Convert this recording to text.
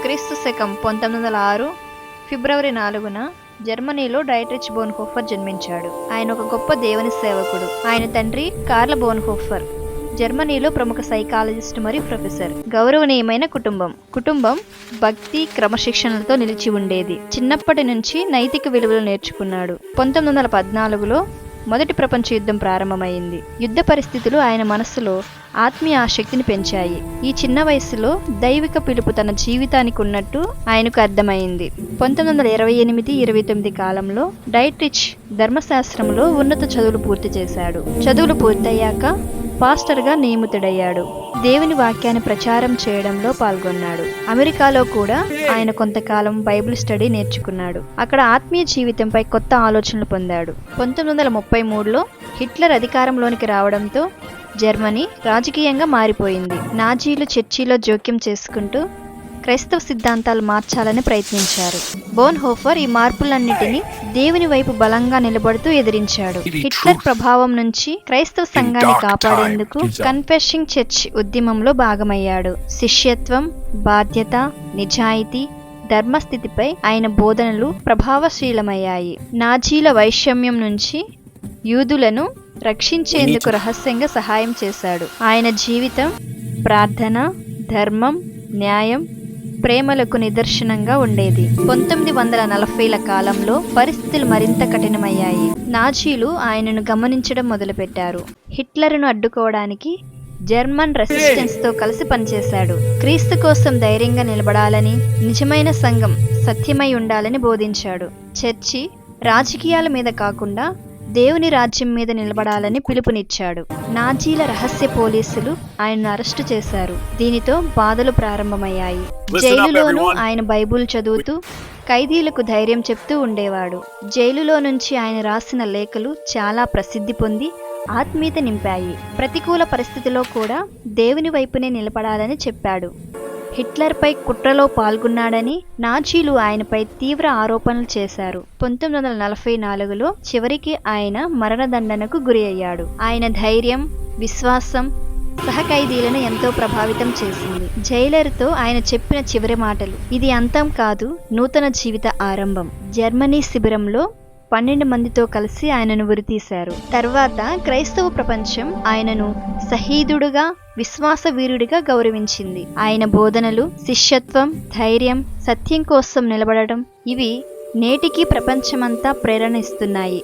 క్రీస్తు శకం 1906 ఫిబ్రవరి 4న జర్మనీలో డైట్రిచ్ బోన్హోఫర్ జన్మించాడు. ఆయన ఒక గొప్ప దేవుని సేవకుడు. ఆయన తండ్రి కార్ల్ బోన్హోఫర్ జర్మనీలో ప్రముఖ సైకాలజిస్ట్ మరియు ప్రొఫెసర్. గౌరవనీయమైన కుటుంబం భక్తి క్రమశిక్షణలతో నిలిచి ఉండేది. చిన్నప్పటి నుంచి నైతిక విలువలు నేర్చుకున్నాడు. 1914లో మొదటి ప్రపంచ యుద్ధం ప్రారంభమైంది. యుద్ధ పరిస్థితులు ఆయన మనస్సులో ఆత్మీయ ఆసక్తిని పెంచాయి. ఈ చిన్న వయసులో దైవిక పిలుపు తన జీవితానికి ఉన్నట్టు ఆయనకు అర్థమైంది. 1928-29 కాలంలో డైట్రిచ్ ధర్మశాస్త్రంలో ఉన్నత చదువులు పూర్తి చేశాడు. చదువులు పూర్తయ్యాక పాస్టర్గా నియమితుడయ్యాడు. దేవుని వాక్యాన్ని ప్రచారం చేయడంలో పాల్గొన్నాడు. అమెరికాలో కూడా ఆయన కొంతకాలం బైబిల్ స్టడీ నేర్చుకున్నాడు. అక్కడ ఆత్మీయ జీవితంపై కొత్త ఆలోచనలు పొందాడు. 1933లో హిట్లర్ అధికారంలోనికి రావడంతో జర్మనీ రాజకీయంగా మారిపోయింది. నాజీలు చర్చిలో జోక్యం చేసుకుంటూ క్రైస్తవ సిద్ధాంతాలు మార్చాలని ప్రయత్నించారు. బోన్హోఫర్ ఈ మార్పులన్నిటినీ దేవుని వైపు బలంగా నిలబడుతూ ఎదిరించాడు. హిట్లర్ ప్రభావం నుంచి క్రైస్తవ సంఘాన్ని కాపాడేందుకు కన్ఫెషింగ్ చర్చ్ ఉద్యమంలో భాగమయ్యాడు. శిష్యత్వం, బాధ్యత, నిజాయితీ, ధర్మస్థితిపై ఆయన బోధనలు ప్రభావశీలమయ్యాయి. నాజీల వైషమ్యం నుంచి యూదులను రక్షించేందుకు రహస్యంగా సహాయం చేశాడు. ఆయన జీవితం ప్రార్థన, ధర్మం, న్యాయం, ప్రేమలకు నిదర్శనంగా ఉండేది. 1940ల కాలంలో పరిస్థితులు మరింత కఠినమయ్యాయి. నాజీలు ఆయనను గమనించడం మొదలుపెట్టారు. హిట్లర్ను అడ్డుకోవడానికి జర్మన్ రెసిస్టెన్స్తో కలిసి పనిచేశాడు. క్రీస్తు కోసం ధైర్యంగా నిలబడాలని, నిజమైన సంఘం సత్యమై ఉండాలని బోధించాడు. చర్చి రాజకీయాల మీద కాకుండా దేవుని రాజ్యం మీద నిలబడాలని పిలుపునిచ్చాడు. నాజీల రహస్య పోలీసులు ఆయన్ను అరెస్టు చేశారు. దీనితో బాధలు ప్రారంభమయ్యాయి. జైలులోనూ ఆయన బైబుల్ చదువుతూ ఖైదీలకు ధైర్యం చెప్తూ ఉండేవాడు. జైలులో నుంచి ఆయన రాసిన లేఖలు చాలా ప్రసిద్ధి పొంది ఆత్మీయత నింపాయి. ప్రతికూల పరిస్థితిలో కూడా దేవుని వైపునే నిలబడాలని చెప్పాడు. హిట్లర్పై కుట్రలో పాల్గొన్నాడని నాజీలు ఆయనపై తీవ్ర ఆరోపణలు చేశారు. 1944లో చివరికి ఆయన మరణదండనకు గురి అయ్యాడు. ఆయన ధైర్యం, విశ్వాసం సహఖైదీలను ఎంతో ప్రభావితం చేసింది. జైలర్తో ఆయన చెప్పిన చివరి మాటలు, ఇది అంతం కాదు, నూతన జీవిత ఆరంభం. జర్మనీ శిబిరంలో 12 మందితో కలిసి ఆయనను ఉరితీశారు. తర్వాత క్రైస్తవ ప్రపంచం ఆయనను షహీదుడుగా, విశ్వాస వీరుడిగా గౌరవించింది. ఆయన బోధనలు, శిష్యత్వం, ధైర్యం, సత్యం కోసం నిలబడడం, ఇవి నేటికి ప్రపంచమంతా ప్రేరణ ఇస్తున్నాయి.